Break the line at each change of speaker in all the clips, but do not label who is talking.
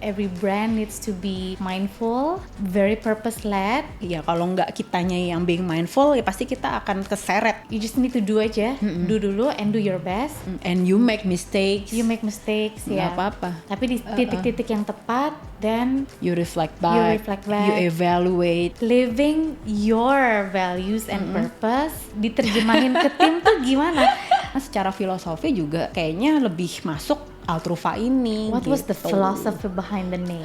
every brand needs to be mindful, very purpose-led.
Ya kalau nggak kitanya yang being mindful, ya pasti kita akan keseret.
You just need to do aja, do dulu and do your best.
And you make mistakes.
You make mistakes,
Nggak
ya.
apa-apa.
Tapi di titik-titik yang tepat, then
You reflect back. You evaluate.
Living your values and purpose diterjemahin ke tim tuh gimana?
Nah, secara filosofi juga kayaknya lebih masuk Altruva ini.
What
gitu.
was the philosophy behind the name?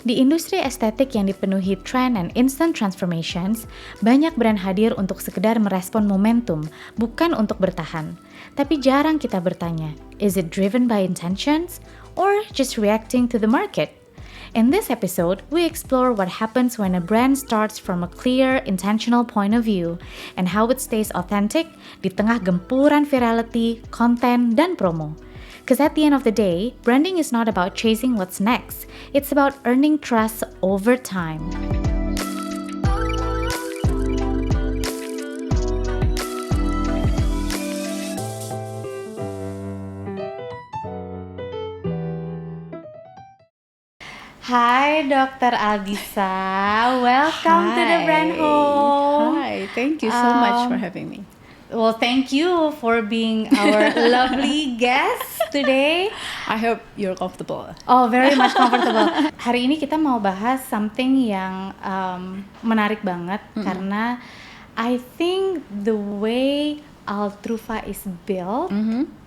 Di industri estetik yang dipenuhi trend and instant transformations, banyak brand hadir untuk sekedar merespon momentum, bukan untuk bertahan. Tapi jarang kita bertanya, is it driven by intentions or just reacting to the market? In this episode, we explore what happens when a brand starts from a clear, intentional point of view and how it stays authentic di tengah gempuran virality, konten, dan promo. Because at the end of the day, branding is not about chasing what's next. It's about earning trust over time. Hi, Dr. Aldisa. Welcome to the Brand Home.
Hi, thank you so much for having me.
Well, thank you for being our lovely guest today.
I hope you're comfortable.
Oh, very much comfortable. Hari ini kita mau bahas something yang menarik banget karena I think the way Altruva is built,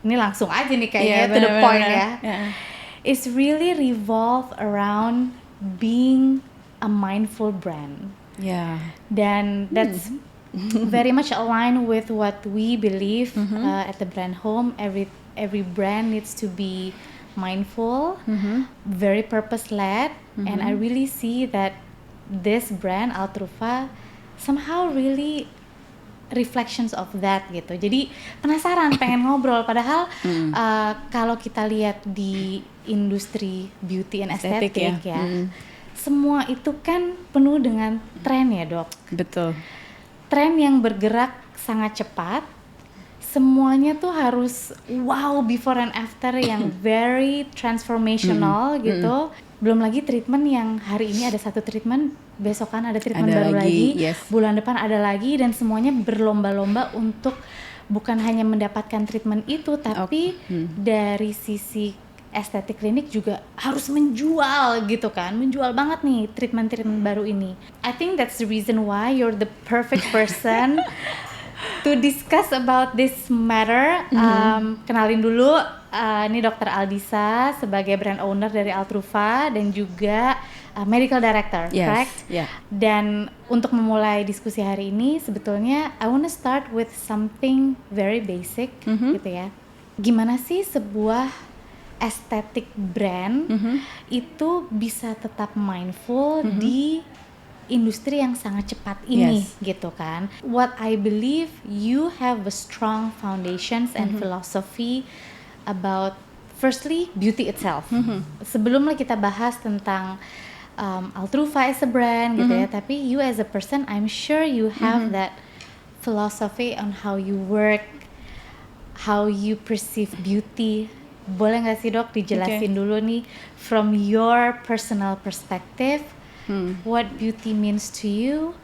ini langsung aja nih kayaknya to the point ya. Is really revolve around being a mindful brand.
Yeah.
Dan that's very much aligned with what we believe at the Brand Home. Every brand needs to be mindful, very purpose-led, and I really see that this brand Altruva somehow really reflections of that gitu. Jadi penasaran pengen ngobrol. Padahal kalau kita lihat di industri beauty and aesthetic ya, semua itu kan penuh dengan tren ya dok.
Betul.
Tren yang bergerak sangat cepat. Semuanya tuh harus wow before and after yang very transformational gitu. Belum lagi treatment yang hari ini ada satu treatment, besokan ada treatment baru lagi, bulan depan ada lagi, dan semuanya berlomba-lomba untuk bukan hanya mendapatkan treatment itu, tapi dari sisi estetik klinik juga harus menjual gitu kan, menjual banget nih treatment-treatment baru ini. I think that's the reason why you're the perfect person to discuss about this matter. Kenalin dulu, ini Dr. Aldisa sebagai brand owner dari Altruva dan juga medical director, correct?
Yeah.
Dan untuk memulai diskusi hari ini, sebetulnya I wanna start with something very basic, gitu ya. Gimana sih sebuah aesthetic brand itu bisa tetap mindful di industri yang sangat cepat ini, gitu kan? What I believe you have a strong foundations and philosophy about firstly beauty itself. Sebelum kita bahas tentang Altruva as a brand gitu ya, tapi you as a person, I'm sure you have that philosophy on how you work, how you perceive beauty. Boleh nggak sih dok dijelasin dulu nih from your personal perspective, what beauty means to you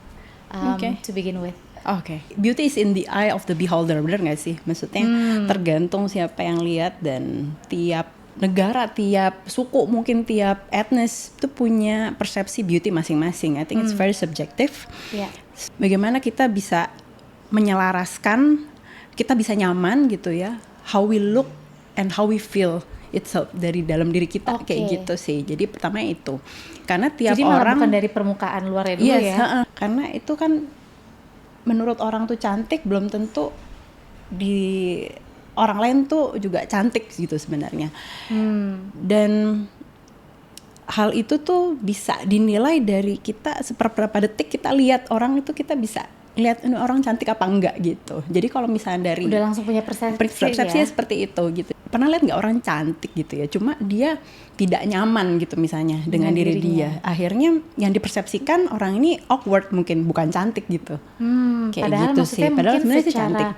to begin with?
Oke. Beauty is in the eye of the beholder, benar nggak sih? Maksudnya tergantung siapa yang lihat, dan tiap negara, tiap suku, mungkin tiap etnis itu punya persepsi beauty masing-masing. I think it's very subjective. Bagaimana kita bisa menyelaraskan, kita bisa nyaman gitu ya, how we look and how we feel itself dari dalam diri kita, kayak gitu sih. Jadi pertama itu, karena tiap
jadi
orang
bukan dari permukaan luarnya dulu ya.
Karena itu kan menurut orang tuh cantik, belum tentu di orang lain tuh juga cantik gitu sebenarnya. Dan hal itu tuh bisa dinilai dari kita seberapa detik kita lihat orang itu, kita bisa lihat ini orang cantik apa enggak gitu. Jadi kalau misalnya dari
udah langsung punya persepsinya
ya? Seperti itu gitu. Pernah lihat nggak orang cantik gitu ya, cuma dia tidak nyaman gitu misalnya dengan diri dia. Akhirnya yang dipersepsikan orang ini awkward, mungkin bukan cantik gitu. Kayak
padahal
gitu sih. Padahal sebenarnya sih cantik.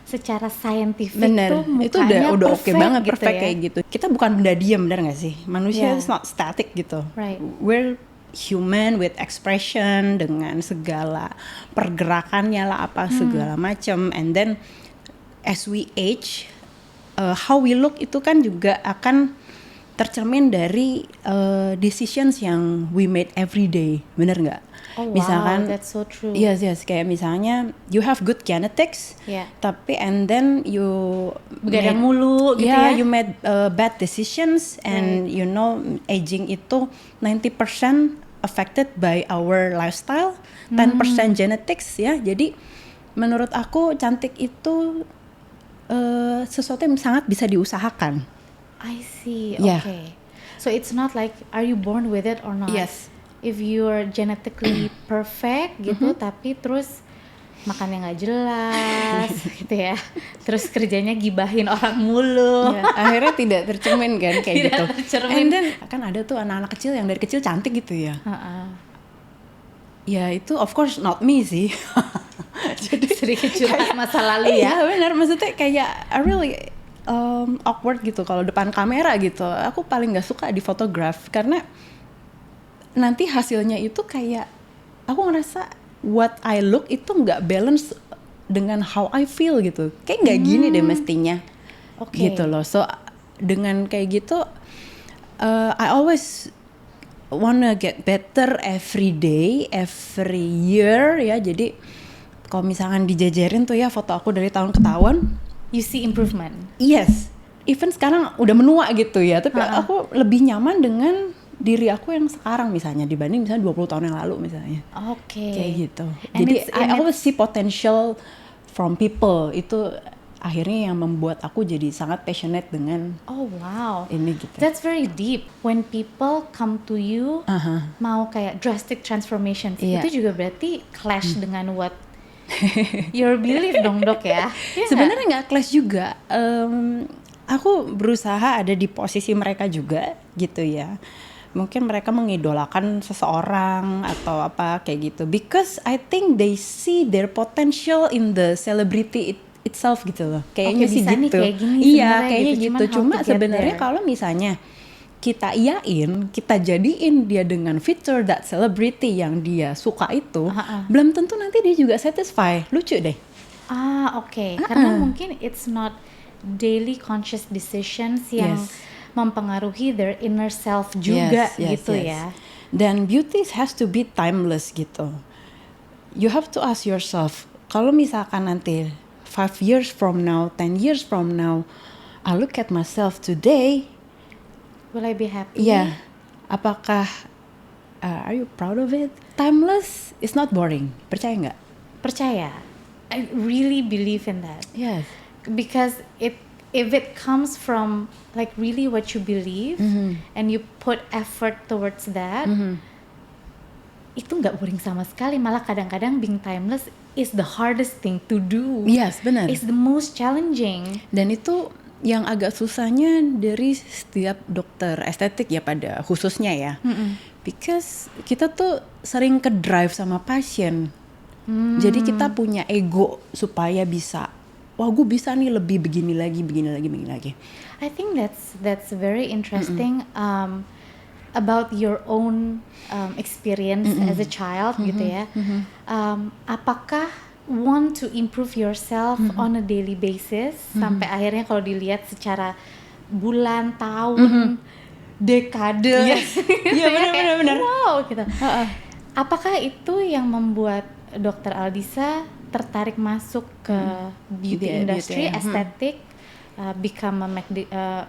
secara saintifik
Bener,
tuh
itu
mukanya
udah oke banget,
gitu
perfect
ya.
kayak gitu. Kita bukan benda diam, benar nggak sih? Manusia
Yeah.
is not static gitu.
Right.
We're human with expression, dengan segala pergerakannya lah apa segala macam. And then as we age, how we look itu kan juga akan tercermin dari decisions yang we made every day, bener nggak?
Oh wow,
Misalkan,
that's so true.
yes, kayak misalnya you have good genetics,
Yeah.
tapi and then you
Begadang mulu gitu ya.
you made bad decisions, and you know aging itu 90% affected by our lifestyle, 10% genetics ya. Jadi menurut aku cantik itu sesuatu yang sangat bisa diusahakan.
I see.
Yeah.
Okay. So it's not like are you born with it or not?
Yes.
If you're genetically perfect gitu, tapi terus makannya nggak jelas gitu ya, terus kerjanya gibahin orang mulu.
Ya, akhirnya tidak tercermin kan kayak
Tidak
gitu.
tercermin.
And then kan ada tuh anak-anak kecil yang dari kecil cantik gitu ya. Ya itu of course not me sih.
Jadi sedikit curhat masa lalu ya.
Iya benar, maksudnya kayak I really awkward gitu kalau depan kamera gitu. Aku paling nggak suka di photograph karena nanti hasilnya itu kayak aku ngerasa what I look itu nggak balance dengan how I feel gitu. Kayak nggak gini deh mestinya.
Oke.
Gitu loh. So dengan kayak gitu I always wanna get better every day, every year ya. Jadi kalau misalkan dijajarin tuh ya foto aku dari tahun ke tahun,
You see improvement.
yes. Even sekarang udah menua gitu ya, tapi aku lebih nyaman dengan diri aku yang sekarang misalnya dibanding misalnya 20 tahun yang lalu misalnya.
Oke.
Kayak gitu.
And
Jadi
and
I always see potential from people. Itu akhirnya yang membuat aku jadi sangat passionate dengan
Oh wow.
ini gitu.
That's very deep. When people come to you mau kayak drastic transformation,
Iya.
itu juga berarti clash dengan what your belief dong dok ya. Iya
Sebenarnya nggak clash juga. Aku berusaha ada di posisi mereka juga gitu ya. Mungkin mereka mengidolakan seseorang atau apa kayak gitu. Because I think they see their potential in the celebrity itself gitu loh. Kayaknya
Oke,
sih
bisa nih
gitu.
kayak gini
Iya,
sebenarnya
kayaknya
gitu.
gitu.
Cuman how
Cuma
to get
sebenarnya
there.
kalau misalnya kita iyain, kita jadiin dia dengan feature that celebrity yang dia suka itu, belum tentu nanti dia juga satisfy. Lucu deh.
Oke. Karena mungkin it's not daily conscious decisions yang
Yes.
mempengaruhi their inner self juga gitu
yes.
ya.
Dan beauty has to be timeless gitu. You have to ask yourself, kalau misalkan nanti 5 years from now, 10 years from now, I look at myself today,
Will I be happy?
ya, apakah are you proud of it? Timeless is not boring. Percaya nggak?
Percaya. I really believe in that.
Yes.
Because if it comes from like really what you believe and you put effort towards that, itu nggak boring sama sekali. Malah kadang-kadang being timeless is the hardest thing to do.
Yes, benar.
It's the most challenging.
Dan itu yang agak susahnya dari setiap dokter estetik ya pada khususnya ya. Because kita tuh sering ke drive sama pasien. Jadi kita punya ego supaya bisa, wah gue bisa nih lebih begini lagi.
I think that's very interesting about your own experience as a child gitu ya. Apakah want to improve yourself on a daily basis sampai akhirnya kalau dilihat secara bulan, tahun, dekade,
Iya benar.
wow gitu. Apakah itu yang membuat Dr. Aldisa tertarik masuk ke beauty industry, estetik, become a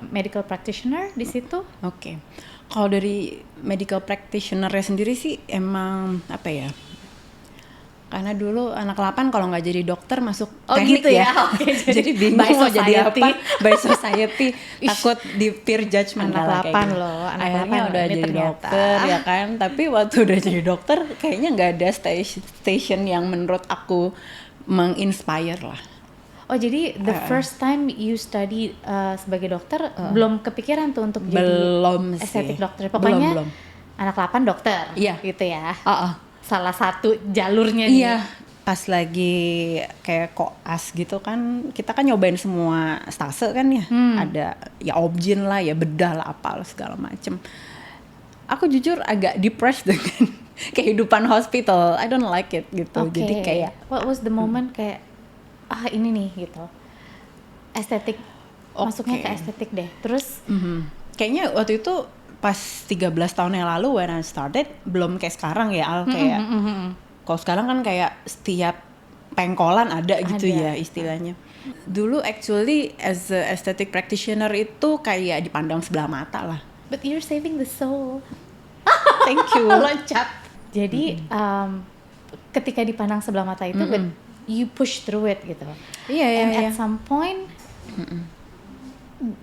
medical practitioner di situ?
Oke. Kalau dari medical practitioner-nya sendiri sih emang apa ya? Karena dulu anak 8 kalau nggak jadi dokter masuk teknik
gitu ya.
Oke, jadi bingung
By
mau jadi
society.
apa, by society, takut di peer judgment.
Anak 8 loh, anak
akhirnya
8
udah
ini
jadi
ternyata.
dokter ya kan, tapi waktu udah jadi dokter kayaknya nggak ada station yang menurut aku menginspire lah.
Oh jadi the first time you study sebagai dokter belum kepikiran tuh untuk
Belum
jadi
sih.
estetik dokter. Pokoknya
belum.
anak 8 dokter
Iya.
gitu ya.
Uh-uh.
Salah satu jalurnya
Iya.
nih.
pas lagi kayak koas gitu kan, kita kan nyobain semua stase kan ya, ada ya obgyn lah, ya bedah lah, apalah segala macem. Aku jujur agak depressed dengan kehidupan hospital. I don't like it gitu.
Okay.
Jadi kayak
what was the moment kayak ini nih gitu, estetik, masuknya ke estetik deh. Terus
kayaknya waktu itu pas 13 tahun yang lalu when I started, belum kayak sekarang ya Al, kayak kalau sekarang kan kayak setiap pengkolan ada gitu ya istilahnya. Dulu actually as a aesthetic practitioner itu kayak dipandang sebelah mata lah.
But you're saving the soul.
Thank you.
Loncat. Jadi ketika dipandang sebelah mata itu, but you push through it gitu.
Iya.
And at some point,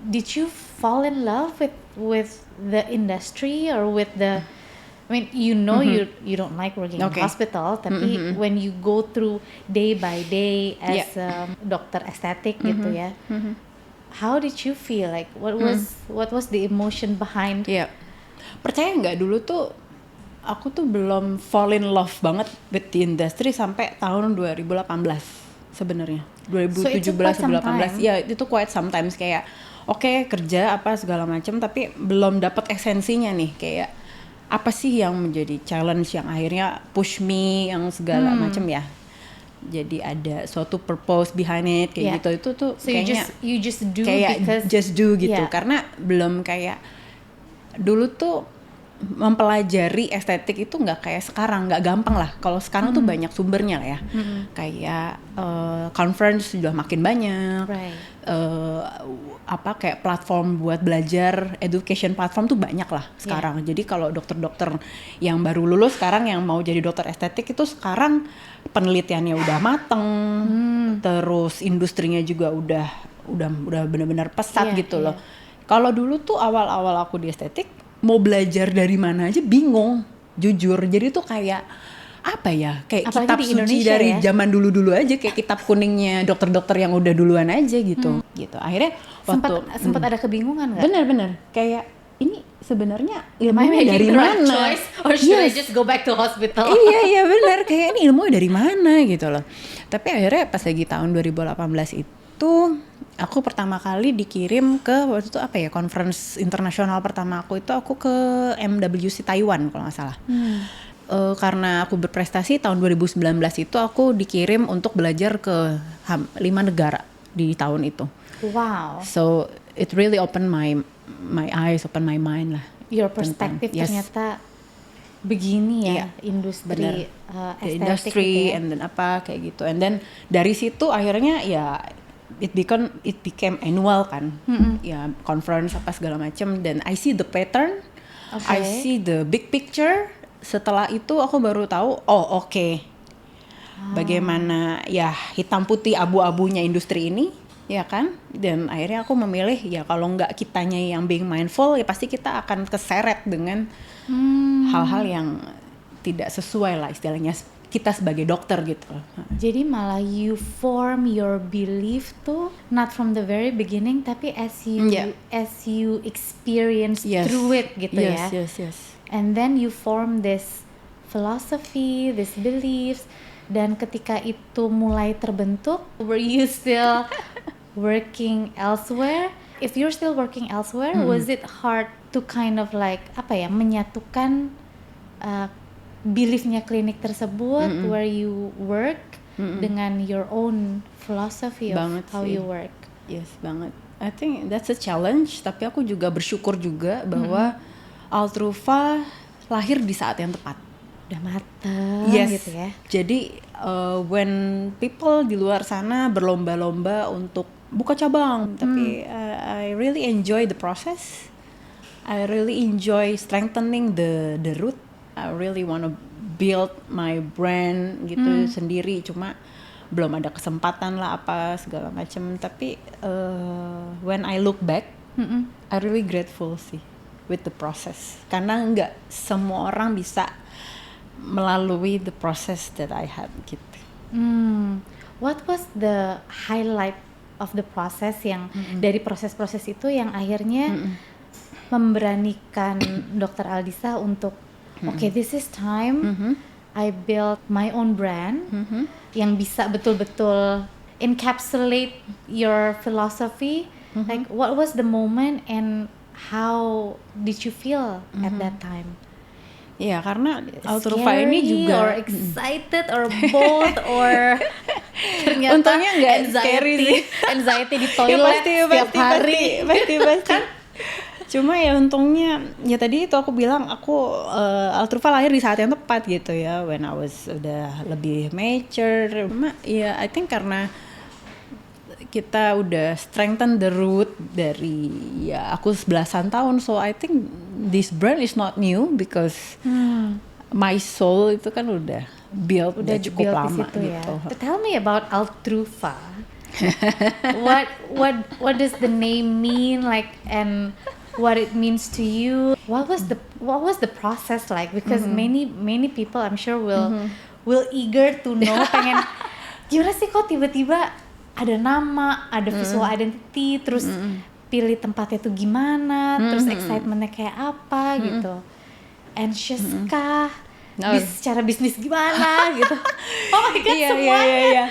did you fall in love with the industry or with the? I mean, you know, you don't like working in hospital, tapi when you go through day by day as dokter estetik gitu ya, how did you feel? Like what was the emotion behind?
Percaya nggak, dulu tuh aku tuh belum fall in love banget with the industry sampai tahun 2018 sebenarnya. 2017 2018. Ya, itu quite sometimes kayak oke, kerja apa segala macam, tapi belum dapat esensinya nih, kayak apa sih yang menjadi challenge yang akhirnya push me yang segala macam ya. Jadi ada suatu purpose behind it kayak gitu. Itu tuh
so
kayaknya
you just do
kayak
because
just do gitu. Karena belum kayak dulu tuh mempelajari estetik itu nggak kayak sekarang, nggak gampang lah. Kalau sekarang tuh banyak sumbernya lah ya. Kayak conference sudah makin banyak. Kayak platform buat belajar, education platform tuh banyak lah sekarang. Jadi kalau dokter-dokter yang baru lulus sekarang yang mau jadi dokter estetik itu sekarang penelitiannya udah mateng, terus industrinya juga udah benar-benar pesat gitu loh. Kalau dulu tuh awal-awal aku di estetik mau belajar dari mana aja bingung, jujur. Jadi tuh kayak apa ya, kayak apalagi kitab suci dari zaman dulu-dulu aja, kayak kitab kuningnya dokter-dokter yang udah duluan aja gitu. Gitu. Akhirnya
sempat ada kebingungan nggak?
Bener-bener kayak ini sebenarnya ilmunya dari mana?
Choice, or should I just go back to hospital?
Iya bener, kayak ini ilmunya dari mana gitu loh. Tapi akhirnya pas lagi tahun 2018 itu aku pertama kali dikirim ke waktu itu conference internasional pertama aku ke MWC Taiwan kalau nggak salah. Karena aku berprestasi tahun 2019 itu aku dikirim untuk belajar ke 5 negara di tahun itu.
Wow.
So it really opened my eyes, open my mind lah.
Your perspective ternyata begini ya, industri estetik
industry gitu ya. And then kayak gitu. And then dari situ akhirnya ya it became annual kan. Ya conference segala macam, dan I see the pattern. I see the big picture. Setelah itu aku baru tahu bagaimana ya hitam putih abu-abunya industri ini, ya kan? Dan akhirnya aku memilih ya kalau nggak kitanya yang being mindful, ya pasti kita akan keseret dengan hal-hal yang tidak sesuai lah istilahnya kita sebagai dokter gitu.
Jadi malah you form your belief tuh not from the very beginning, tapi as you experience through it gitu ya.
Yes.
And then you form this philosophy, this beliefs, dan ketika itu mulai terbentuk, were you still working elsewhere? If you're still working elsewhere, was it hard to kind of like menyatukan beliefnya klinik tersebut where you work dengan your own philosophy of how you work?
Yes, banget. I think that's a challenge, tapi aku juga bersyukur juga bahwa Altruva lahir di saat yang tepat.
Udah mateng gitu ya.
Jadi when people di luar sana berlomba-lomba untuk buka cabang, tapi I really enjoy the process. I really enjoy strengthening the root. I really want to build my brand gitu sendiri, cuma belum ada kesempatan lah segala macam. Tapi when I look back, I really grateful sih with the process, karena nggak semua orang bisa melalui the process that I had gitu.
What was the highlight of the process yang dari proses-proses itu yang akhirnya memberanikan Dr. Aldisa untuk this is time I built my own brand yang bisa betul-betul encapsulate your philosophy. Like what was the moment and how did you feel at that time?
Ya karena Altruva ini juga
or excited or bold or ternyata
untungnya nggak scary sih.
anxiety di toilet setiap hari.
Pasti. Cuma ya untungnya ya tadi itu aku bilang aku Altruva lahir di saat yang tepat gitu ya, when I was udah lebih mature. Cuma ya I think karena kita udah strengthen the root dari ya aku 11-an tahun, so I think this brand is not new because my soul itu kan udah built udah cukup lama
situ,
gitu.
Ya. Tell me about Altruva. what does the name mean, like, and what it means to you? What was the process like? Because many people I'm sure will eager to know, pengen gimana sih kok tiba-tiba ada nama, ada visual identity, terus pilih tempatnya tuh gimana, terus excitementnya kayak apa gitu, anxious kah, secara bisnis gimana gitu. Oh my god, semuanya.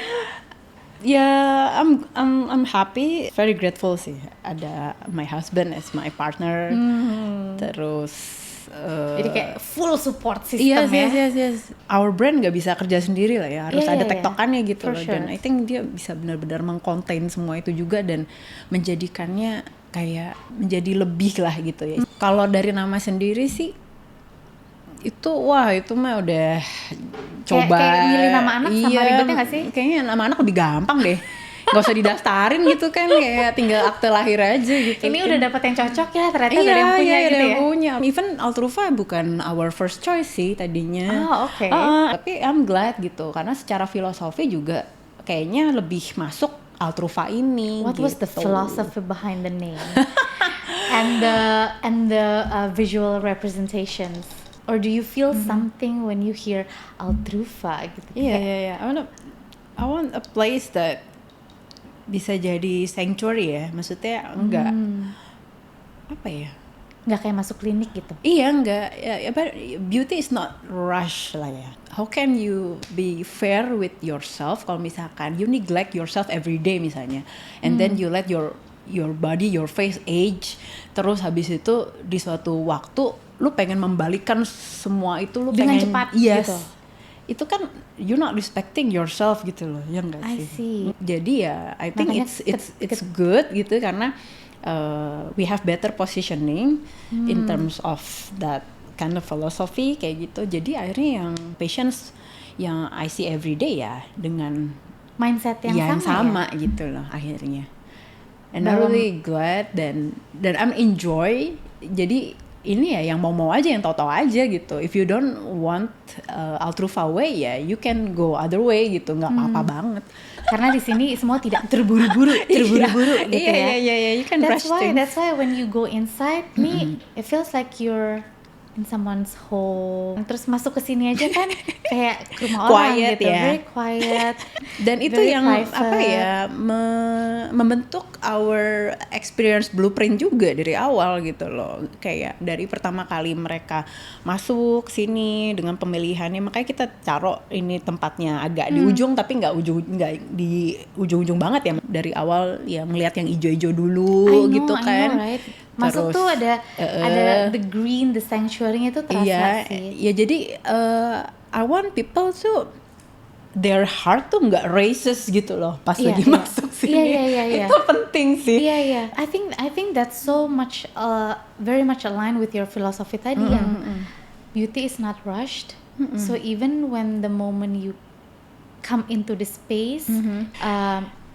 Yeah, I'm happy, very grateful sih. Ada my husband as my partner, terus
jadi kayak full support system
yes. Our brand nggak bisa kerja sendiri lah ya, harus ada tektokannya gitu loh.
Sure.
Dan I think dia bisa benar-benar mengcontain semua itu juga dan menjadikannya kayak menjadi lebih lah gitu ya. Kalau dari nama sendiri sih itu mah udah coba
kayak milih nama anak sama ribetnya nggak sih?
Kayaknya nama anak lebih gampang deh. Gak usah didaftarin gitu kan, kayak tinggal akte lahir aja gitu.
Ini
kan.
udah dapet yang cocok ya ternyata dari yang punya gitu ya.
Punya. Even Altruva bukan our first choice sih tadinya.
Okay.
Tapi I'm glad gitu karena secara filosofi juga kayaknya lebih masuk Altruva ini.
What
gitu.
was the philosophy behind the name and the visual representations? Or do you feel something when you hear Altruva gitu?
Yeah. I want a place that bisa jadi sanctuary ya, maksudnya enggak apa ya?
Nggak kayak masuk klinik gitu?
Iya enggak, but beauty is not rush lah ya. How can you be fair with yourself kalau misalkan you neglect yourself every day misalnya, and then you let your body, your face age, terus habis itu di suatu waktu lu pengen membalikkan semua itu, lu
dengan
pengen
cepat gitu.
Itu kan you're not respecting yourself gitu loh, ya enggak sih?
I see.
Jadi ya I think
makanya
it's good gitu karena we have better positioning in terms of that kind of philosophy kayak gitu. Jadi akhirnya yang patients yang I see every day ya dengan
mindset yang
sama gitu loh akhirnya. And I'm really glad dan I'm enjoy. Jadi ini ya yang mau aja, yang tahu-tahu aja gitu. If you don't want Altruva way ya, you can go other way gitu, nggak apa-apa banget.
Karena di sini semua tidak terburu-buru gitu ya.
Iya, you can rush things.
That's why when you go inside, it feels like you're in someone's home. Terus masuk ke sini aja kan kayak ke rumah orang gitu, very quiet.
Dan itu yang private. Apa ya, membentuk our experience blueprint juga dari awal gitu loh. Kayak dari pertama kali mereka masuk sini dengan pemilihannya, makanya kita taruh ini tempatnya agak di ujung tapi nggak di ujung-ujung banget ya. Dari awal ya ngelihat yang ijo-ijo dulu gitu kan.
I know, right? Masuk tuh ada the green, the sanctuary-nya tuh terasa sih.
Iya, jadi I want people to their heart tuh nggak races gitu loh pas lagi masuk sini.
Iya.
Itu penting sih.
Iya. I think that's so much very much aligned with your philosophy tadi yang beauty is not rushed. So even when the moment you come into the space,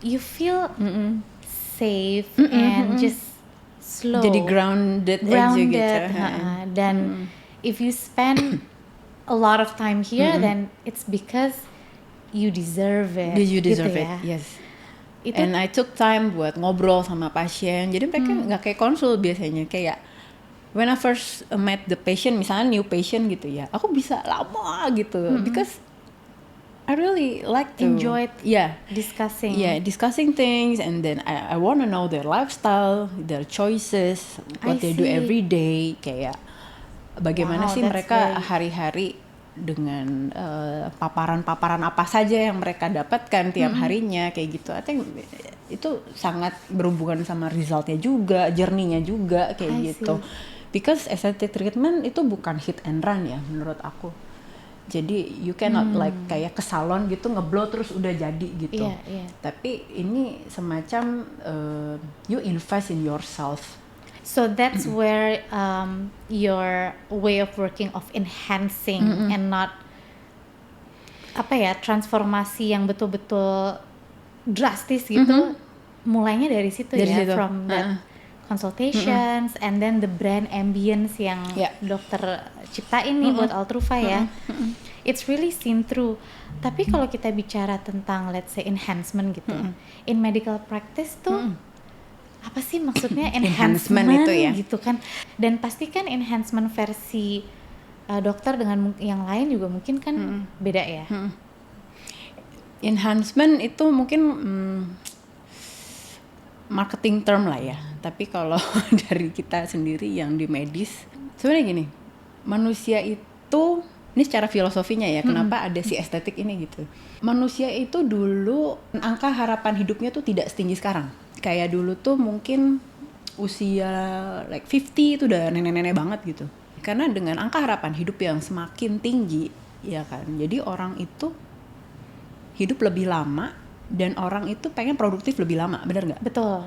you feel safe and just slow.
Jadi grounded aja gitu.
Dan if you spend a lot of time here, then it's because you deserve it.
You deserve
gitu
it,
ya.
yes. And I took time buat ngobrol sama pasien. Jadi mereka nggak kayak konsul biasanya, kayak when I first met the patient, misalnya new patient gitu ya, aku bisa lama gitu, because I really like to
enjoy discussing.
Yeah, discussing things, and then I want to know their lifestyle, their choices, what they do every day, kayak bagaimana sih mereka hari-hari dengan paparan-paparan apa saja yang mereka dapatkan tiap harinya kayak gitu. I think itu sangat berhubungan sama resultnya juga, journey-nya juga kayak
I
gitu. Because aesthetic treatment itu bukan hit and run ya menurut aku. Jadi you cannot like kayak ke salon gitu ngeblow terus udah jadi gitu. Tapi ini semacam you invest in yourself.
So that's where your way of working of enhancing and not transformasi yang betul-betul drastis gitu, mulainya dari situ ya, from that consultations and then the brand ambience yang dokter ciptain nih buat Altruva ya. It's really seen through. Tapi kalau kita bicara tentang let's say enhancement gitu, in medical practice tuh apa sih maksudnya enhancement
itu ya
gitu kan? Dan pasti kan enhancement versi dokter dengan yang lain juga mungkin kan beda ya.
Enhancement itu mungkin marketing term lah ya. Tapi kalau dari kita sendiri yang di medis, sebenarnya gini, manusia itu, ini secara filosofinya ya, kenapa ada si estetik ini gitu. Manusia itu dulu angka harapan hidupnya tuh tidak setinggi sekarang. Kayak dulu tuh mungkin usia like 50 itu udah nenek-nenek banget gitu. Karena dengan angka harapan hidup yang semakin tinggi, ya kan. Jadi orang itu hidup lebih lama dan orang itu pengen produktif lebih lama, benar nggak?
Betul.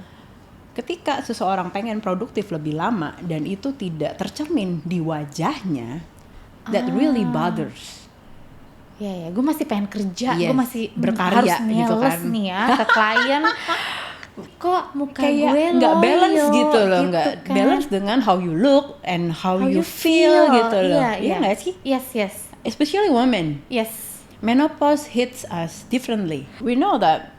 Ketika seseorang pengen produktif lebih lama dan itu tidak tercermin di wajahnya, that really bothers.
Ya, gue masih pengen kerja, gue masih
berkarya
harus
gitu kan.
Nih ya ke klien. Kok muka
kayak
gue
nggak balance gitu loh,
gitu
nggak
kan.
balance dengan how you look and how you feel gitu loh. Iya nggak sih?
Yes.
Especially women.
Yes.
Menopause hits us differently. We know that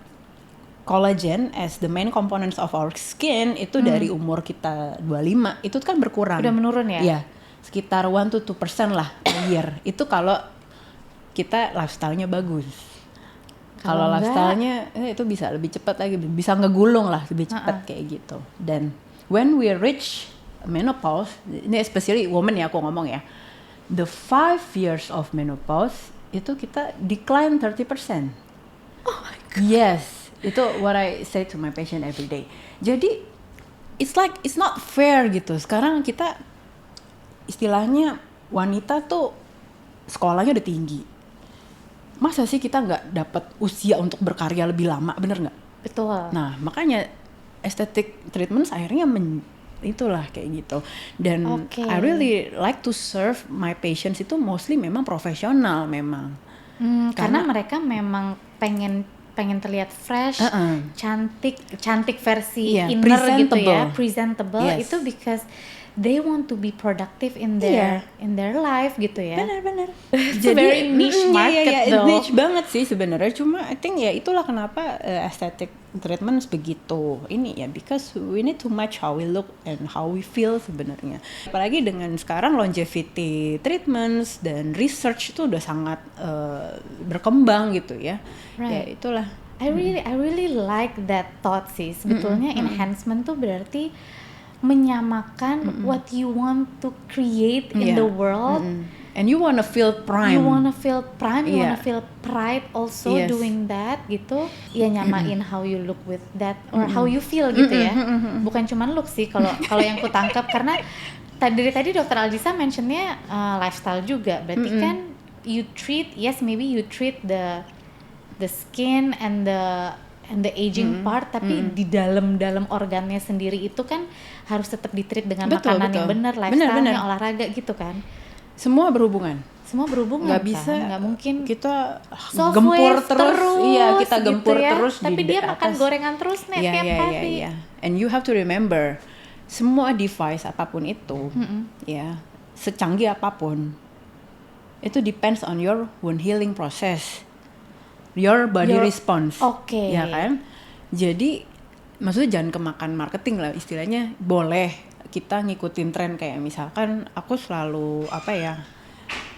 collagen as the main components of our skin itu dari umur kita 25 itu kan berkurang.
Udah menurun ya?
Iya, sekitar 1-2% lah a year. Itu kalau kita lifestyle-nya bagus. Kalau lifestyle-nya itu bisa lebih cepat lagi, bisa ngegulung lah lebih cepat kayak gitu. Dan when we reach menopause, ini especially women ya aku ngomong ya, the 5 years of menopause itu kita decline 30%.
Oh my God.
Yes, itu what I say to my patient every day. Jadi it's like it's not fair gitu. Sekarang kita istilahnya wanita tuh sekolahnya udah tinggi. Masa sih kita nggak dapat usia untuk berkarya lebih lama, bener nggak?
Betul.
Nah makanya aesthetic treatment akhirnya itulah kayak gitu. Dan I really like to serve my patients itu mostly memang profesional memang.
Karena mereka memang pengen terlihat fresh, cantik versi inner gitu ya, presentable. Itu because they want to be productive in their life gitu ya.
Benar.
Jadi very niche market though.
Niche banget sih sebenarnya. Cuma I think ya itulah kenapa aesthetic treatment begitu ini ya, because we need to match how we look and how we feel sebenarnya. Apalagi dengan sekarang longevity treatments dan research itu udah sangat berkembang gitu ya. Ya itulah.
I really like that thought sih. Sebetulnya enhancement tuh berarti menyamakan what you want to create in the world.
And you wanna feel prime.
You wanna feel pride also doing that gitu. Ya nyamain how you look with that or how you feel gitu ya. Bukan cuma look sih kalau yang ku tangkap, karena dari tadi Dr. Aldisa mentionnya lifestyle juga. Berarti kan you treat the skin and the aging part, tapi di dalam organnya sendiri itu kan harus tetap ditreat dengan makanan yang benar, lifestyle-nya, olahraga gitu kan.
Semua berhubungan. Nggak bisa,
nggak mungkin
kita gempur terus. Iya, kita
gitu
gempur
ya.
terus.
Tapi dia makan gorengan terus nih tiap hari.
Iya. And you have to remember, semua device apapun itu, ya, secanggih apapun, itu depends on your wound healing process, your body response.
Oke.
Ya kan? Jadi maksudnya jangan kemakan marketing lah istilahnya. Boleh kita ngikutin tren, kayak misalkan aku selalu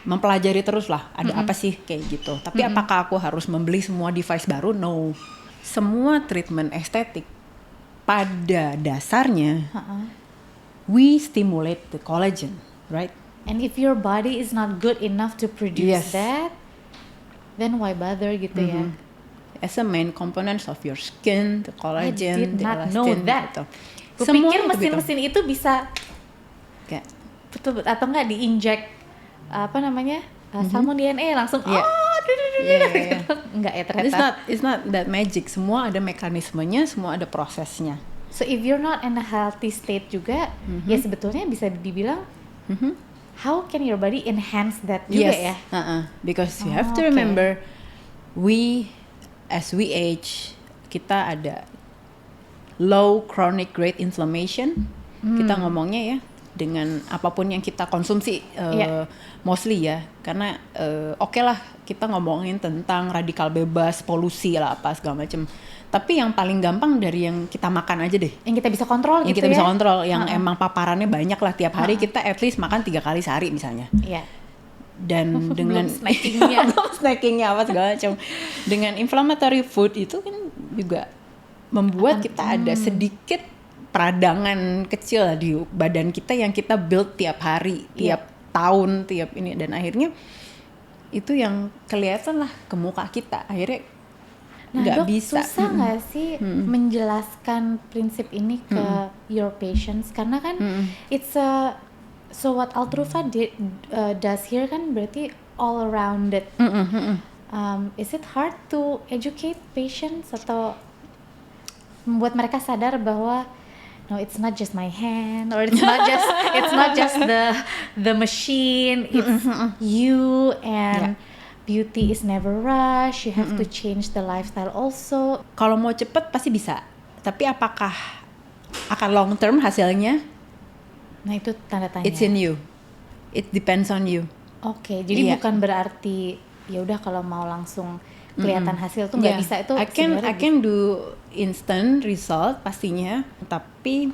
mempelajari terus lah ada apa sih kayak gitu. Tapi apakah aku harus membeli semua device baru? No. Semua treatment estetik pada dasarnya we stimulate the collagen, right?
And if your body is not good enough to produce that, then why bother gitu ya?
As a main components of your skin, the collagen,
I did
the
not
elastin,
know that.
gitu.
Kupikir mesin-mesin itu bisa
kayak
betul atau enggak diinjek apa namanya salmon DNA langsung enggak ya ternyata.
It's not that magic. Semua ada mekanismenya, semua ada prosesnya.
So if you're not in a healthy state juga, ya sebetulnya bisa dibilang how can your body enhance that juga ya?
Because you have to remember, as we age, kita ada low chronic grade inflammation. Kita ngomongnya ya dengan apapun yang kita konsumsi, mostly ya, karena oke lah kita ngomongin tentang radikal bebas, polusi lah apa segala macam. Tapi yang paling gampang dari yang kita makan aja deh.
Yang kita bisa kontrol
yang
gitu
kita
ya?
bisa kontrol, yang emang paparannya banyak lah tiap hari kita at least makan 3 kali sehari misalnya.
Iya.
Dan dengan snackingnya apa segala macam. Dengan inflammatory food itu kan juga membuat kita ada sedikit peradangan kecil lah di badan kita yang kita build tiap hari, tiap tahun, tiap ini, dan akhirnya itu yang kelihatan lah ke muka kita. Akhirnya nggak bisa.
Susah nggak sih menjelaskan prinsip ini ke your patients, karena kan it's a so what Altruva does here kan berarti all arounded. Is it hard to educate patients atau membuat mereka sadar bahwa no, it's not just my hand, or it's not just the machine, it's you, and beauty is never rush, you have to change the lifestyle also.
Kalau mau cepet pasti bisa, tapi apakah akan long term hasilnya?
Nah itu tanda tanya.
It's in you, it depends on you.
Oke, jadi bukan berarti ya udah kalau mau langsung kelihatan hasil tuh nggak bisa. Itu
I can do instant result pastinya, tapi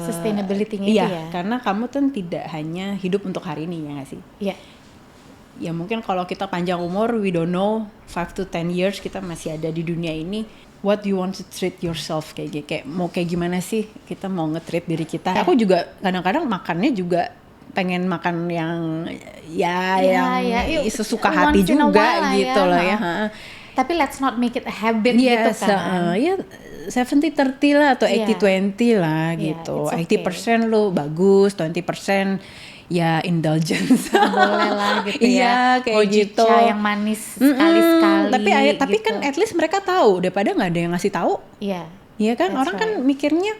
sustainability-nya itu ya.
Karena kamu tuh tidak hanya hidup untuk hari ini, ya nggak sih?
Iya.
Ya mungkin kalau kita panjang umur, we don't know, 5 to 10 years kita masih ada di dunia ini. What you want to treat yourself, kayak mau kayak gimana sih kita mau nge-treat diri kita. Aku juga kadang-kadang makannya juga pengen makan yang sesuka hati juga gitu loh ya.
Tapi let's not make it a habit gitu kan.
70-30 lah atau 80-20 lah gitu. 80% lo bagus, 20% ya indulgence.
Boleh lah gitu ya.
Iya, kayak gitu.
Yang manis sekali-sekali.
Tapi
gitu.
kan at least mereka tahu daripada nggak ada yang ngasih tahu.
Iya.
Iya kan, orang kan mikirnya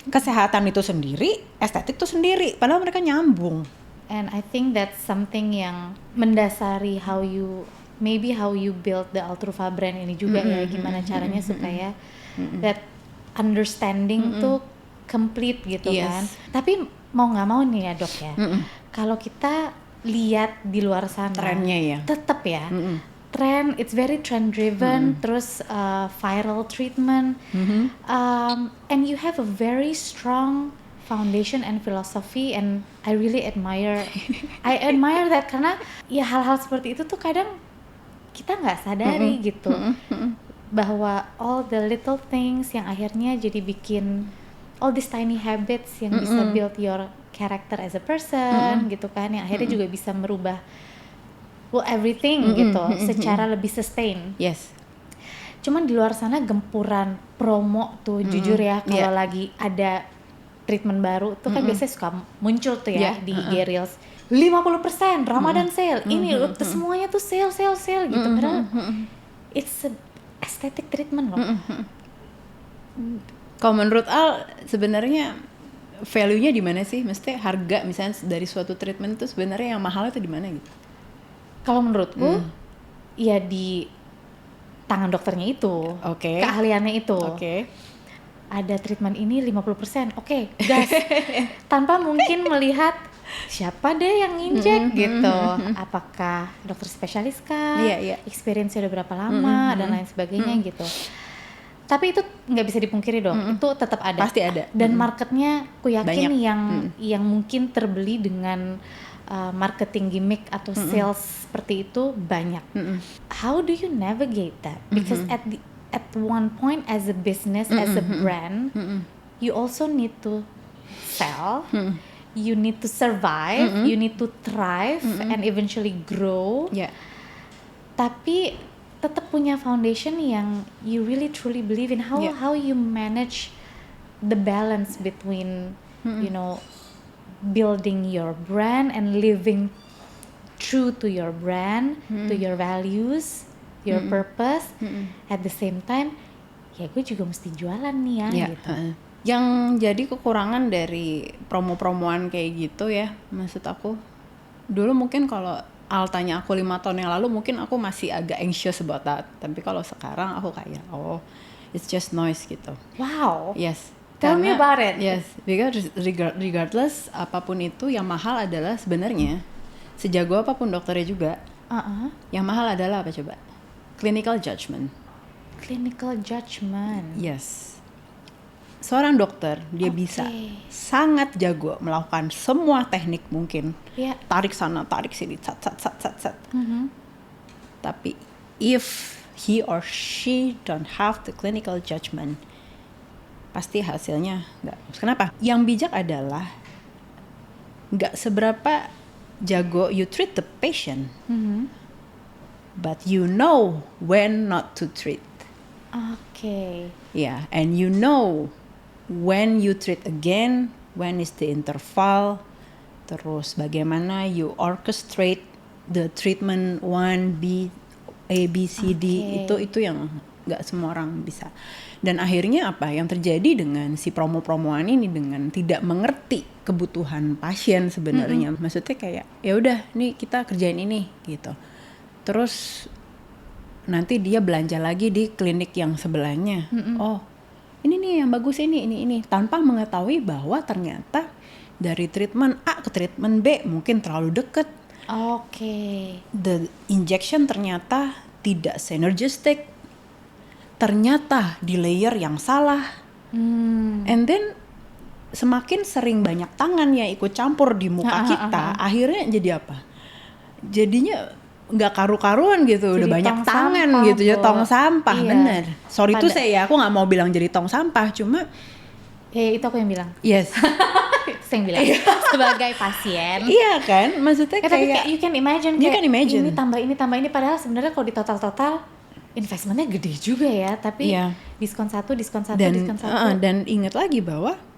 kesehatan itu sendiri, estetik itu sendiri, padahal mereka nyambung.
And I think that's something yang mendasari how you build the Altruva brand ini juga ya, gimana caranya supaya that understanding tuh complete gitu kan. Tapi mau nggak mau nih ya dok ya, kalau kita lihat di luar sana
trennya ya,
tetap ya trend, it's very trend driven, terus viral treatment, and you have a very strong foundation and philosophy, and I really admire that, karena ya hal-hal seperti itu tuh kadang kita nggak sadari gitu, bahwa all the little things yang akhirnya jadi bikin all these tiny habits yang bisa build your character as a person gitu kan, yang akhirnya juga bisa merubah everything gitu secara lebih sustain.
Yes.
Cuman di luar sana gempuran promo tuh jujur ya, kalau lagi ada treatment baru tuh kan biasanya suka muncul tuh ya di IG Reels 50% Ramadan sale, ini semuanya tuh sale gitu, padahal it's a aesthetic treatment loh.
Kalau menurut Al sebenarnya value-nya di mana sih? Mesti harga misalnya dari suatu treatment itu sebenarnya yang mahal itu di mana gitu?
Kalau menurutku ya di tangan dokternya itu, keahliannya itu. Ada treatment ini 50%, gas. Tanpa mungkin melihat siapa deh yang injek gitu. Apakah dokter spesialis kah? Experience-nya udah berapa lama dan lain sebagainya gitu. Tapi itu nggak bisa dipungkiri dong, itu tetap ada.
Pasti ada.
Dan marketnya aku yakin yang mungkin terbeli dengan marketing gimmick atau sales seperti itu banyak. How do you navigate that? Because at one point as a business, as a brand, you also need to sell, you need to survive, you need to thrive and eventually grow.
Ya.
Tapi tetap punya foundation yang you really truly believe in. How you manage the balance between you know, building your brand and living true to your brand, to your values, your purpose. At the same time, ya gue juga mesti jualan nih ya, gitu.
Yang jadi kekurangan dari promo-promoan kayak gitu ya, maksud aku, dulu mungkin kalau Al tanya aku 5 tahun yang lalu, mungkin aku masih agak anxious about that. Tapi kalau sekarang aku kayak, oh, it's just noise gitu.
Wow.
Yes.
Tell me about it.
Yes, because regardless apapun itu, yang mahal adalah sebenarnya, sejago apapun dokternya juga, yang mahal adalah apa coba? Clinical judgment.
Clinical judgment.
Yes. Seorang dokter, dia bisa sangat jago melakukan semua teknik mungkin.
Yeah.
Tarik sana, tarik sini, sat. Tapi if he or she don't have the clinical judgment, pasti hasilnya nggak. Kenapa? Yang bijak adalah nggak seberapa jago you treat the patient, but you know when not to treat. Yeah, and you know when you treat again, when is the interval, terus bagaimana you orchestrate the treatment 1B, A, B, C, D, itu yang nggak semua orang bisa. Dan akhirnya apa yang terjadi dengan si promo-promoan ini, dengan tidak mengerti kebutuhan pasien sebenarnya. Maksudnya kayak, ya udah nih kita kerjain ini gitu. Terus nanti dia belanja lagi di klinik yang sebelahnya. Oh, ini nih yang bagus, ini tanpa mengetahui bahwa ternyata dari treatment A ke treatment B mungkin terlalu deket. The injection ternyata tidak synergistic, ternyata di layer yang salah. And then semakin sering banyak tangan yang ikut campur di muka kita, akhirnya jadi apa? Jadinya nggak karu-karuan gitu, jadi udah banyak tangan sampah, gitu ya, tong sampah. Bener, sorry tuh saya, aku nggak mau bilang jadi tong sampah, cuma
itu aku yang bilang.
Yes.
Saya yang bilang sebagai pasien.
Iya kan, maksudnya kayak
you can imagine, ini tambah ini, padahal sebenarnya kalau di total investmentnya gede juga ya, tapi diskon satu.
Dan ingat lagi bahwa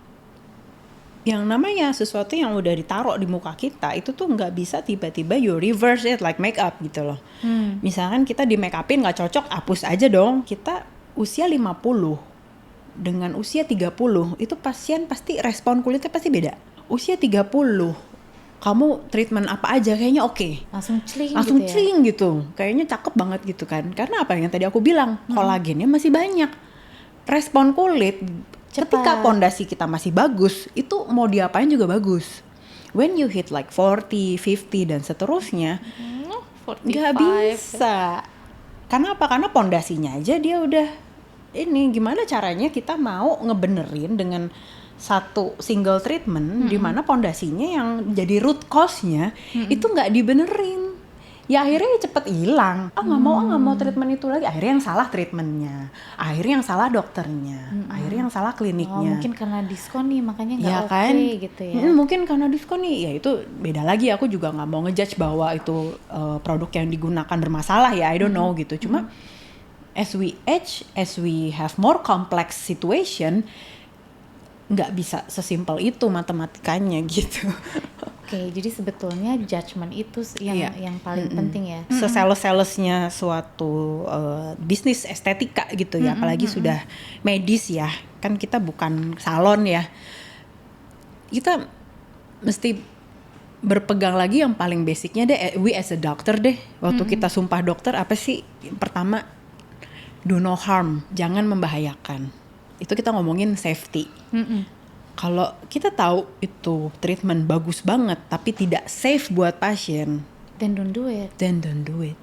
yang namanya sesuatu yang udah ditaruh di muka kita itu tuh nggak bisa tiba-tiba you reverse it like make up gitu loh. Misalkan kita di make upin nggak cocok, hapus aja dong. Kita usia 50 dengan usia 30 itu pasien pasti respon kulitnya pasti beda. Usia 30 kamu treatment apa aja kayaknya oke.
Langsung
celing gitu. Kayaknya cakep banget gitu kan. Karena apa yang tadi aku bilang, kolagennya masih banyak. Respon kulit ketika pondasi kita masih bagus, itu mau diapain juga bagus. When you hit like 40, 50 dan seterusnya, nggak bisa. Karena apa? Karena pondasinya aja dia udah ini. Gimana caranya kita mau ngebenerin dengan satu single treatment di mana pondasinya yang jadi root cause-nya itu nggak dibenerin. Ya akhirnya cepet hilang. Nggak mau treatment itu lagi. Akhirnya yang salah treatmentnya, akhirnya yang salah dokternya, akhirnya yang salah kliniknya.
Mungkin karena diskon nih makanya nggak
kan?
Gitu ya.
Mungkin karena diskon nih, ya itu beda lagi. Aku juga nggak mau ngejudge bahwa itu produk yang digunakan bermasalah ya. I don't know gitu. Cuma as we age, as we have more complex situation, nggak bisa sesimpel itu matematikanya gitu.
Jadi sebetulnya judgment itu yang paling penting ya.
Sesales-salesnya suatu bisnis estetika gitu ya, apalagi sudah medis ya. Kan kita bukan salon ya. Kita mesti berpegang lagi yang paling basicnya deh, we as a doctor deh. Waktu kita sumpah dokter apa sih? Pertama, do no harm, jangan membahayakan. Itu kita ngomongin safety. Kalau kita tahu itu treatment bagus banget tapi tidak safe buat pasien,
then don't do it.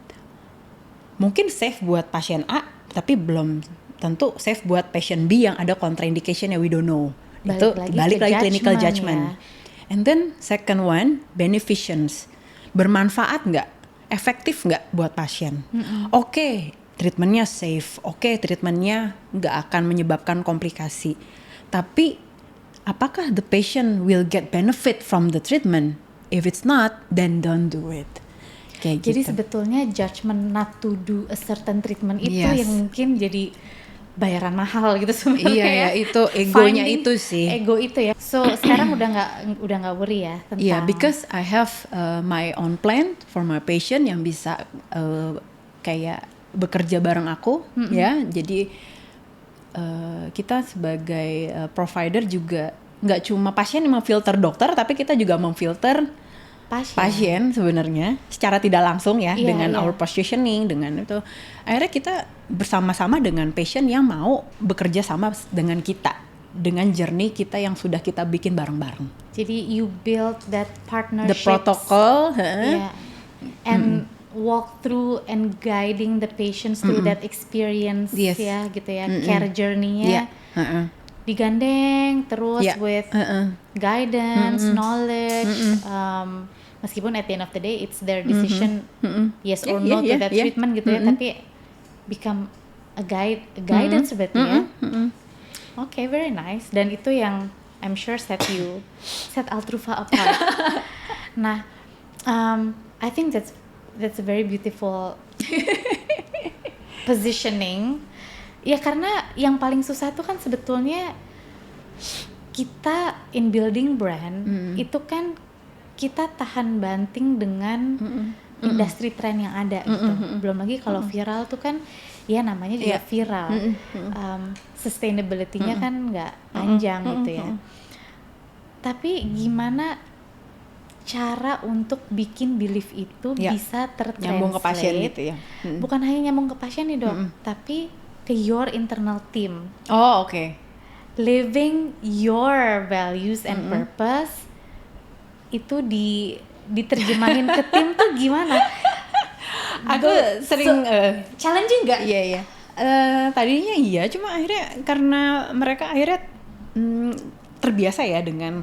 Mungkin safe buat pasien A tapi belum tentu safe buat pasien B yang ada contraindication yang we don't know. Balik lagi clinical judgment. And then second one, beneficence. Bermanfaat nggak? Efektif nggak buat pasien? Oke, treatmentnya safe. Oke, treatmentnya nggak akan menyebabkan komplikasi. Tapi apakah the patient will get benefit from the treatment? If it's not, then don't do it. Kayak
Jadi
gitu.
sebetulnya judgment not to do a certain treatment itu
Yes.
yang mungkin jadi bayaran mahal gitu sebenarnya.
Iya ya, itu egonya itu sih.
Ego itu ya. So sekarang udah nggak worry ya tentang.
Yeah, because I have my own plan for my patient yang bisa kayak bekerja bareng aku, ya. Jadi kita sebagai provider juga nggak cuma pasien yang memfilter dokter, tapi kita juga memfilter pasien sebenarnya secara tidak langsung ya, dengan our positioning, dengan itu. Akhirnya kita bersama-sama dengan patient yang mau bekerja sama dengan kita, dengan journey kita yang sudah kita bikin bareng-bareng.
Jadi you build that partnership,
the protocol,
and walk through and guiding the patients through that experience,
yes.
ya gitu ya, care journey-nya.
Yeah.
Digandeng terus with guidance, knowledge, meskipun at the end of the day it's their decision, yes or no to that treatment gitu ya, tapi become a guidance berarti ya. Okay, very nice. Dan itu yang I'm sure set Altrufa apart. Nah, I think that's a very beautiful positioning. Ya karena yang paling susah tuh kan sebetulnya kita in building brand itu kan kita tahan banting dengan industri tren yang ada gitu. Belum lagi kalau viral tuh kan ya namanya juga viral. Sustainability-nya kan nggak panjang gitu ya. Tapi gimana cara untuk bikin belief itu bisa tertranslate
nyambung ke pasien gitu ya.
Bukan hanya nyambung ke pasien nih dok, tapi ke your internal team.
Oh, oke.
Living your values and purpose itu diterjemahin ke tim tuh gimana?
Aku sering
challenging nggak?
Iya. Tadinya iya, cuma akhirnya karena mereka akhirnya terbiasa ya dengan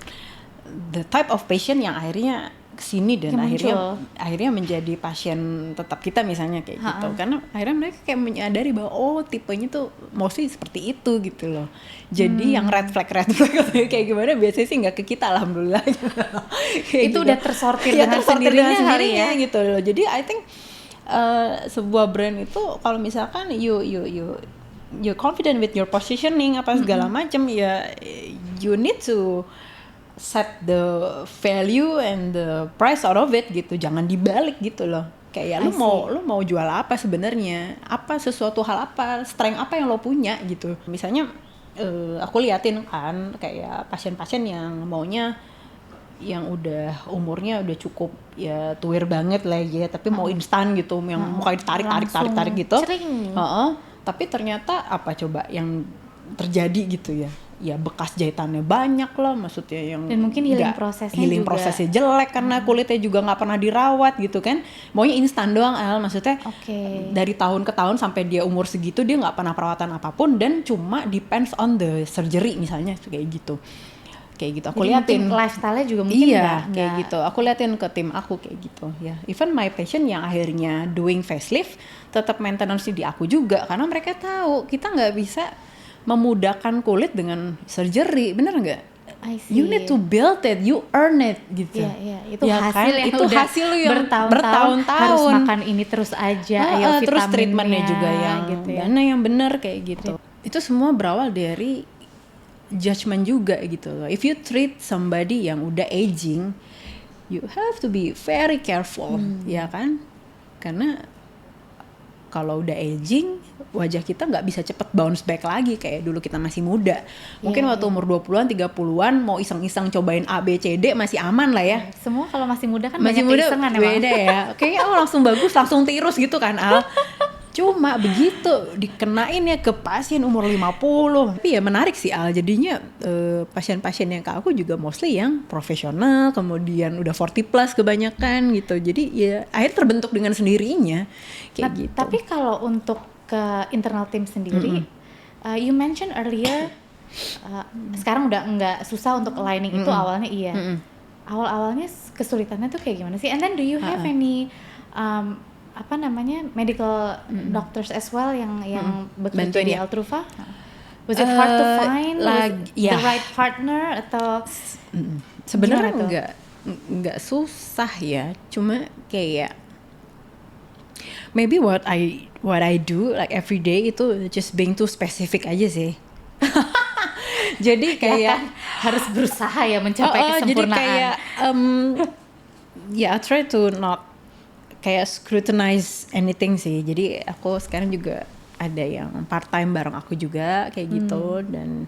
the type of patient yang akhirnya kesini dan akhirnya menjadi pasien tetap kita misalnya kayak gitu, karena akhirnya mereka kayak menyadari bahwa oh tipenya tuh mostly seperti itu gitu loh. Jadi yang red flag kayak gimana biasanya sih nggak ke kita, alhamdulillah gitu.
Itu
gitu.
udah tersortir dengan sendirinya
ya gitu loh. Jadi I think sebuah brand itu kalau misalkan you confident with your positioning apa segala macam, ya you need to set the value and the price out of it gitu, jangan dibalik gitu loh. Kayak lu mau jual apa sebenarnya, apa sesuatu hal apa, strength apa yang lo punya gitu. Misalnya aku liatin kan kayak pasien-pasien yang maunya yang udah umurnya udah cukup ya tuir banget lah ya, tapi mau instan gitu, yang mukanya ditarik gitu. Tapi ternyata apa coba yang terjadi gitu ya? Ya bekas jahitannya banyak lah, maksudnya yang
dan mungkin healing prosesnya
jelek karena kulitnya juga nggak pernah dirawat gitu kan, maunya instan doang maksudnya dari tahun ke tahun sampai dia umur segitu dia nggak pernah perawatan apapun dan cuma depends on the surgery misalnya kayak gitu. Aku
jadi
liatin
lifestyle-nya juga mungkin
kayak gitu. Aku liatin ke tim aku kayak gitu ya. Even my patient yang akhirnya doing facelift tetap maintenance di aku juga karena mereka tahu kita nggak bisa memudahkan kulit dengan surgery, bener nggak? You need to build it, you earn it gitu.
Itu hasil yang itu hasil yang bertahun-tahun harus makan ini terus aja, ayo
terus treatmentnya juga yang
gitu ya.
Mana yang bener kayak gitu. Itu semua berawal dari judgment juga gitu loh. If you treat somebody yang udah aging, you have to be very careful, ya kan? Karena kalau udah aging, wajah kita nggak bisa cepet bounce back lagi kayak dulu kita masih muda. Mungkin waktu umur 20-an, 30-an mau iseng-iseng cobain A, B, C, D masih aman lah ya.
Semua kalau masih muda kan
masih
banyak
muda,
keisengan emang.
Beda ya. Kayaknya langsung bagus, langsung tirus gitu kan Al. Cuma begitu dikenain ya ke pasien umur 50. Tapi ya menarik sih Al, jadinya pasien-pasien yang ke aku juga mostly yang profesional, kemudian udah 40 plus kebanyakan gitu. Jadi ya akhirnya terbentuk dengan sendirinya kayak gitu.
Tapi kalau untuk ke internal team sendiri, you mentioned earlier sekarang udah nggak susah untuk aligning itu, awalnya iya. Awal-awalnya kesulitannya tuh kayak gimana sih? And then do you have any medical doctors as well yang bekerja di Altrufa? Was it hard to find
ya.
the right partner atau
Sebenarnya
gimana tuh?
nggak susah ya, cuma kayak maybe what I do like every day itu just being too specific aja sih. Jadi kayak
kan harus berusaha ya mencapai
jadi
kesempurnaan.
kayak I try to not kayak scrutinize anything sih. Jadi aku sekarang juga ada yang part time bareng aku juga kayak gitu, dan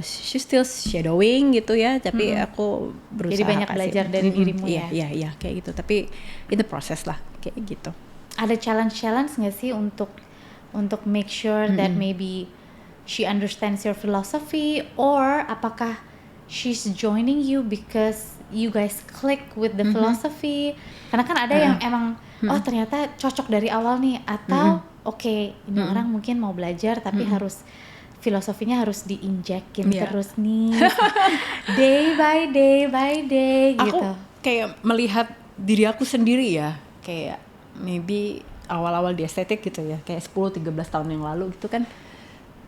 she still shadowing gitu ya, tapi aku berusaha
Jadi banyak belajar dari dirimu ya.
Iya kayak gitu, tapi itu proses lah kayak gitu.
Ada challenge nggak sih untuk make sure that maybe she understands your philosophy, or apakah she's joining you because you guys click with the philosophy? Karena kan ada yang emang oh ternyata cocok dari awal nih, atau oke, ini orang mungkin mau belajar tapi harus filosofinya harus diinjekin terus nih day by day
Aku
gitu.
kayak melihat diri aku sendiri ya, kayak maybe awal-awal di estetik gitu ya, kayak 10-13 tahun yang lalu gitu kan,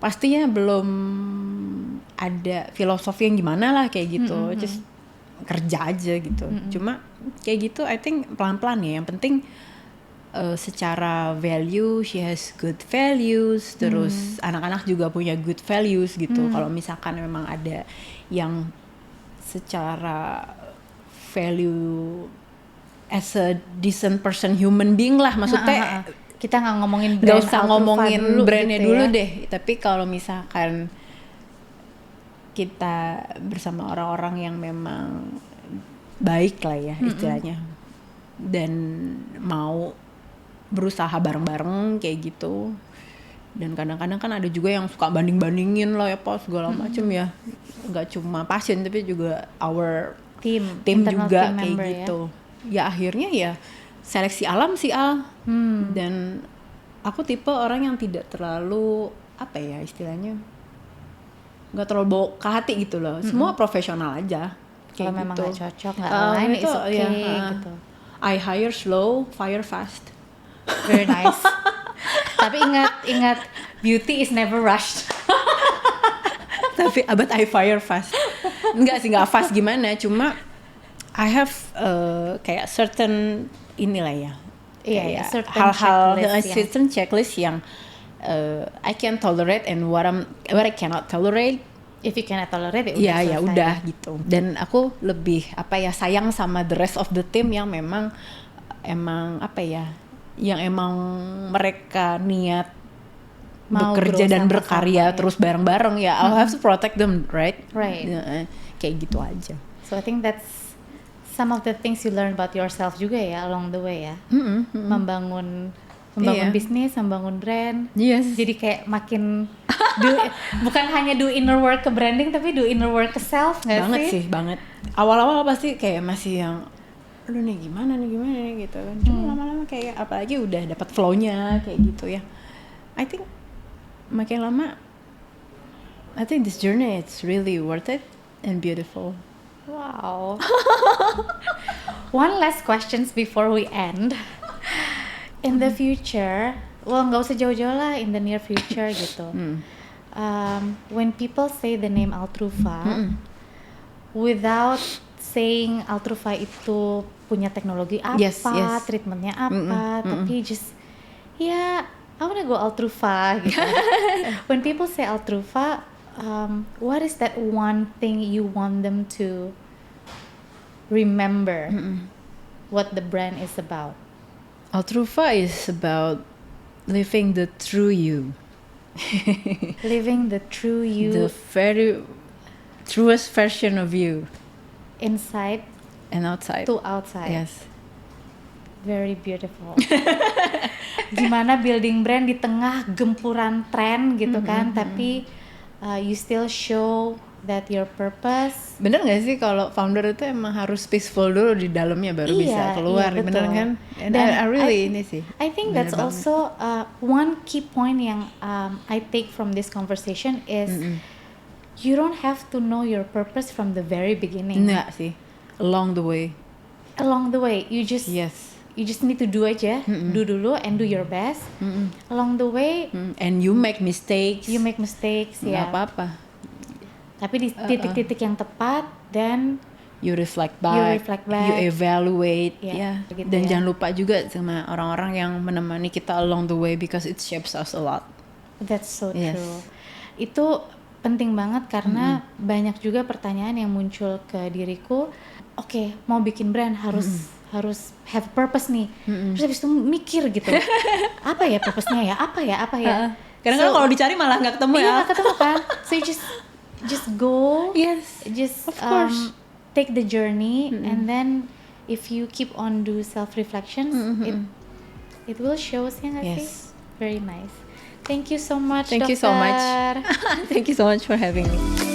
pastinya belum ada filosofi yang gimana lah kayak gitu, just kerja aja gitu. Cuma kayak gitu I think pelan-pelan ya, yang penting secara value she has good values, terus anak-anak juga punya good values gitu. Kalau misalkan memang ada yang secara value as a decent person, human being lah maksudnya,
kita nggak ngomongin brand,
nggak usah
Altrufa
ngomongin
dulu
brandnya
gitu
dulu
ya.
deh, tapi kalau misalkan kita bersama orang-orang yang memang baik lah ya istilahnya, dan mau berusaha bareng-bareng kayak gitu. Dan kadang-kadang kan ada juga yang suka banding-bandingin lah ya pas segala macem ya, nggak cuma pasien tapi juga our
tim
juga kayak
member,
gitu ya. Akhirnya ya seleksi alam sih Al. Dan aku tipe orang yang tidak terlalu apa ya istilahnya, nggak terlalu bawa ke hati gitu loh. Semua profesional aja
kalau
kayak
memang
gitu.
nggak cocok, nggak align,
itu
it's okay
ya,
gitu.
I hire slow, fire fast.
Very nice. Tapi ingat beauty is never rushed.
Tapi but I fire fast. Enggak sih, nggak fast gimana, cuma I have kayak certain inilah ya,
Iya,
kayak
certain
hal-hal
checklist
certain checklist yang I can tolerate and what I cannot tolerate.
If you cannot tolerate
Ya udah gitu. Dan aku lebih apa ya, sayang sama the rest of the team yang memang apa ya, yang emang mereka niat
mau
bekerja
grow
dan
sama-sama,
berkarya
ya.
terus bareng-bareng ya. I'll have to protect them, right?
Right.
Kayak gitu aja.
So I think that's some of the things you learn about yourself juga ya along the way ya. Membangun
Iya.
bisnis, membangun brand.
Yes.
Jadi kayak makin bukan hanya do inner work ke branding, tapi do inner work ke self, nggak
Banget
sih?
sih, banget. Awal-awal pasti kayak masih yang aduh nih gimana nih gitu kan. Cuma lama-lama kayak apalagi udah dapat flow-nya kayak gitu ya. I think makin lama I think this journey it's really worth it and beautiful.
Wow. One last questions before we end. In the future, well nggak usah jauh-jauh lah, in the near future gitu. When people say the name Altrufa, without saying Altrufa itu punya teknologi apa,
Yes.
treatmentnya apa, tapi just ya I wanna go Altrufa gitu. When people say Altrufa, what is that one thing you want them to remember what the brand is about?
Altrufa is about living the true you.
Living the true you
The very truest version of you
inside
and outside.
to outside.
Yes.
Very beautiful. Gimana building brand di tengah gempuran tren gitu kan, tapi you still show that your purpose.
Bener gak sih kalau founder itu emang harus peaceful dulu di dalamnya baru bisa keluar,
iya,
bener
betul.
kan? And
Dan
I really ini sih.
I think
bener
that's
banget.
also one key point yang I take from this conversation is you don't have to know your purpose from the very beginning.
Enggak sih, along the way.
Along the way, you just
Yes.
you just need to do aja, do dulu and do your best. Along the way,
And you make mistakes.
you make mistakes,
Nggak
ya.
apa-apa.
Tapi di titik-titik yang tepat dan
You reflect back, you evaluate,
Ya,
ya.
gitu
Dan
ya.
jangan lupa juga sama orang-orang yang menemani kita along the way because it shapes us a lot.
that's so
Yes.
true. Itu penting banget karena banyak juga pertanyaan yang muncul ke diriku. Oke, mau bikin brand harus have purpose nih. Terus habis itu mikir gitu. Apa ya purpose-nya ya? Apa ya?
Kadang-kadang kalau dicari malah nggak ketemu
Iya,
ya.
nggak ketemu kan. So you just go.
Yes,
Just
of course.
take the journey and then if you keep on do self reflections, it will show ya nggak sih?
Yes.
Very nice. Thank you so much,
Thank you so much.
dokter.
Thank you so much for having me.